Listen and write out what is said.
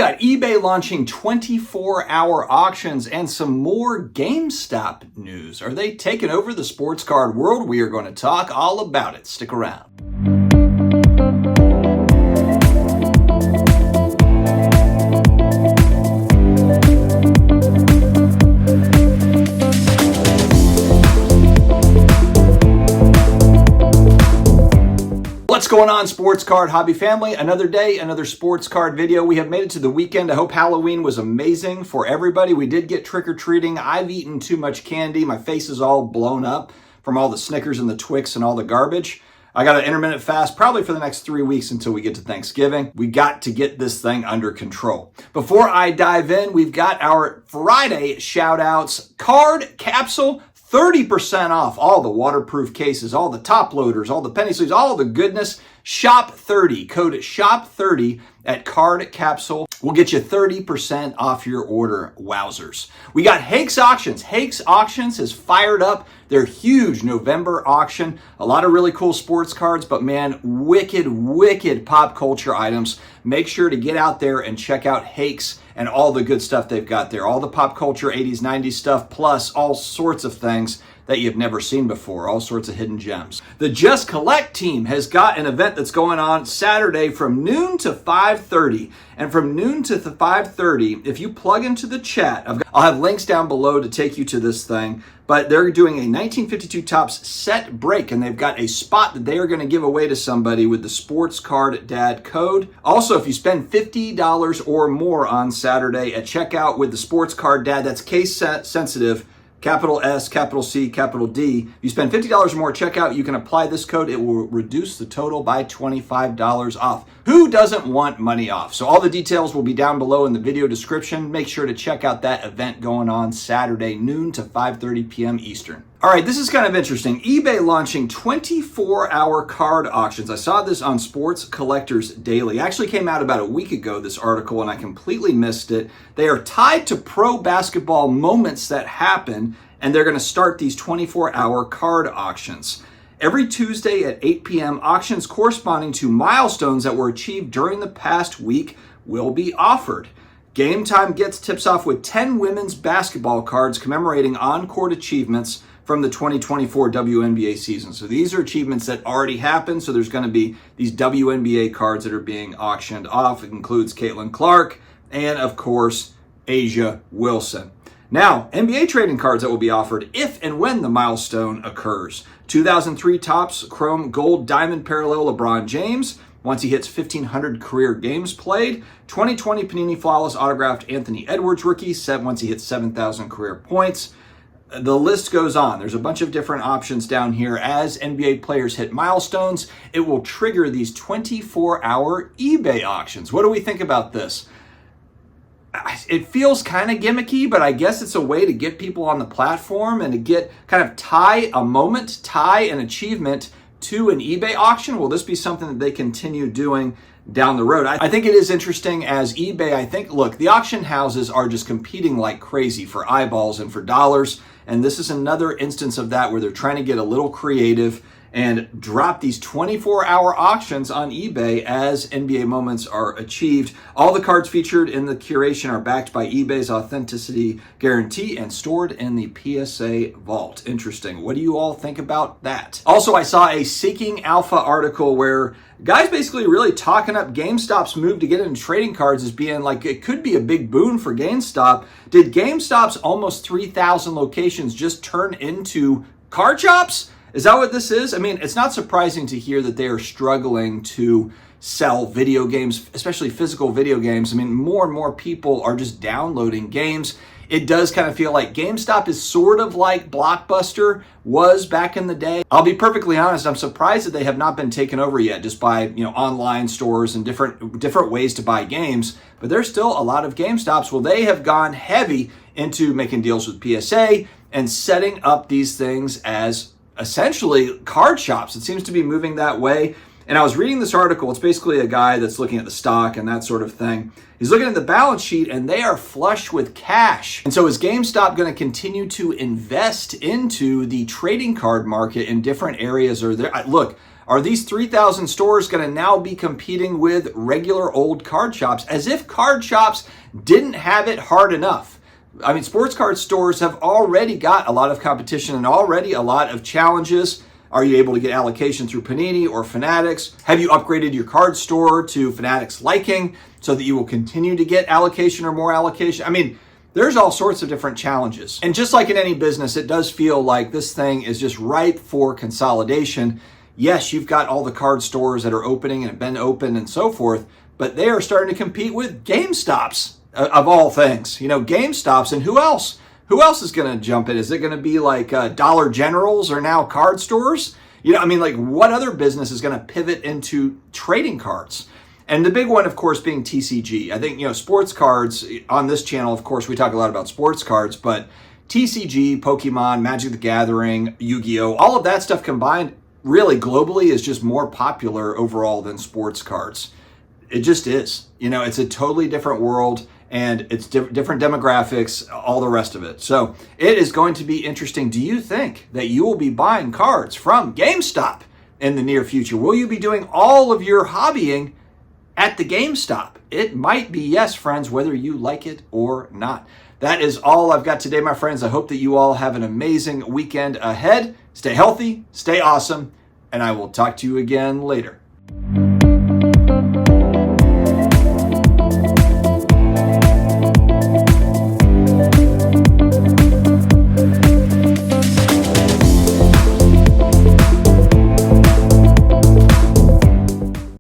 got eBay launching 24-hour auctions and some more GameStop news. Are they taking over the sports card world? We are going to talk all about it. Stick around. What's going on, sports card hobby family? Another day, another sports card video. We have made it to the weekend. I hope Halloween was amazing for everybody. We did get trick-or-treating. I've eaten too much candy. My face is all blown up from all the Snickers and the Twix and all the garbage. I got an intermittent fast probably for the next 3 weeks until we get to Thanksgiving. We got to get this thing under control. Before I dive in, we've got our Friday shout-outs. Card Capsule, 30% off all the waterproof cases, all the top loaders, all the penny sleeves, all the goodness. Shop 30, code SHOP30 at Card Capsule will get you 30% off your order. Wowzers. We got Hakes Auctions. Hakes Auctions has fired up their huge November auction. A lot of really cool sports cards, but man, wicked pop culture items. Make sure to get out there and check out Hakes and all the good stuff they've got there. All the pop culture 80s, 90s stuff, plus all sorts of things that you've never seen before, all sorts of hidden gems. The Just Collect team has got an event that's going on Saturday from noon to 5:30. And from noon to 5:30, if you plug into the chat, I'll have links down below to take you to this thing, but they're doing a 1952 Topps set break, and they've got a spot that they are going to give away to somebody with the Sports Card Dad code. Also, if you spend $50 or more on Saturday at checkout with the Sports Card Dad, that's case sensitive, capital S, capital C, capital D. If you spend $50 or more at checkout, you can apply this code. It will reduce the total by $25 off. Who doesn't want money off? So all the details will be down below in the video description. Make sure to check out that event going on Saturday, noon to 5:30 p.m. Eastern. All right, this is kind of interesting. eBay launching 24-hour card auctions. I saw this on Sports Collectors Daily. It actually came out about a week ago, this article, and I completely missed it. They are tied to pro basketball moments that happen, and they're going to start these 24-hour card auctions. Every Tuesday at 8 p.m., auctions corresponding to milestones that were achieved during the past week will be offered. Game Time Gets tips off with 10 women's basketball cards commemorating on-court achievements from the 2024 WNBA season. So these are achievements that already happened. So there's going to be these WNBA cards that are being auctioned off. It includes Caitlin Clark and, of course, Asia Wilson. Now, NBA trading cards that will be offered if and when the milestone occurs. 2003 Topps Chrome Gold Diamond Parallel LeBron James, once he hits 1,500 career games played. 2020 Panini Flawless Autographed Anthony Edwards rookie, set once he hits 7,000 career points. The list goes on. There's a bunch of different options down here. As NBA players hit milestones, it will trigger these 24-hour eBay auctions. What do we think about this? It feels kind of gimmicky, but I guess it's a way to get people on the platform and to get kind of tie an achievement to an eBay auction. Will this be something that they continue doing down the road? I think it is interesting as eBay, look, the auction houses are just competing like crazy for eyeballs and for dollars. And this is another instance of that where they're trying to get a little creative and drop these 24-hour auctions on eBay as NBA moments are achieved. All the cards featured in the curation are backed by eBay's authenticity guarantee and stored in the PSA vault. Interesting. What do you all think about that? Also, I saw a Seeking Alpha article where guys basically really talking up GameStop's move to get into trading cards as being like it could be a big boon for GameStop. Did GameStop's almost 3,000 locations just turn into card shops? Is that what this is? I mean, it's not surprising to hear that they are struggling to sell video games, especially physical video games. I mean, more and more people are just downloading games. It does kind of feel like GameStop is sort of like Blockbuster was back in the day. I'll be perfectly honest, I'm surprised that they have not been taken over yet just by, online stores and different ways to buy games. But there's still a lot of GameStops. Well, they have gone heavy into making deals with PSA and setting up these things as essentially card shops. It seems to be moving that way. And I was reading this article. It's basically a guy that's looking at the stock and that sort of thing. He's looking at the balance sheet and they are flush with cash. And so is GameStop going to continue to invest into the trading card market in different areas? Or look, Are these 3,000 stores going to now be competing with regular old card shops, as if card shops didn't have it hard enough? I mean, sports card stores have already got a lot of competition and already a lot of challenges. Are you able to get allocation through Panini or Fanatics? Have you upgraded your card store to Fanatics liking so that you will continue to get allocation or more allocation? I mean, there's all sorts of different challenges. And just like in any business, it does feel like this thing is just ripe for consolidation. Yes, you've got all the card stores that are opening and have been open and so forth, but they are starting to compete with GameStops, of all things. You know, GameStops, and who else? Who else is going to jump in? Is it going to be like Dollar Generals or now card stores? You know, I mean, like, what other business is going to pivot into trading cards? And the big one, of course, being TCG. I think, you know, sports cards on this channel, of course, we talk a lot about sports cards, but TCG, Pokemon, Magic the Gathering, Yu-Gi-Oh, all of that stuff combined, really globally, is just more popular overall than sports cards. It just is. You know, it's a totally different world, and it's different demographics, all the rest of it. So it is going to be interesting. Do you think that you will be buying cards from GameStop in the near future? Will you be doing all of your hobbying at the GameStop? It might be yes, friends, whether you like it or not. That is all I've got today, my friends. I hope that you all have an amazing weekend ahead. Stay healthy, stay awesome, and I will talk to you again later.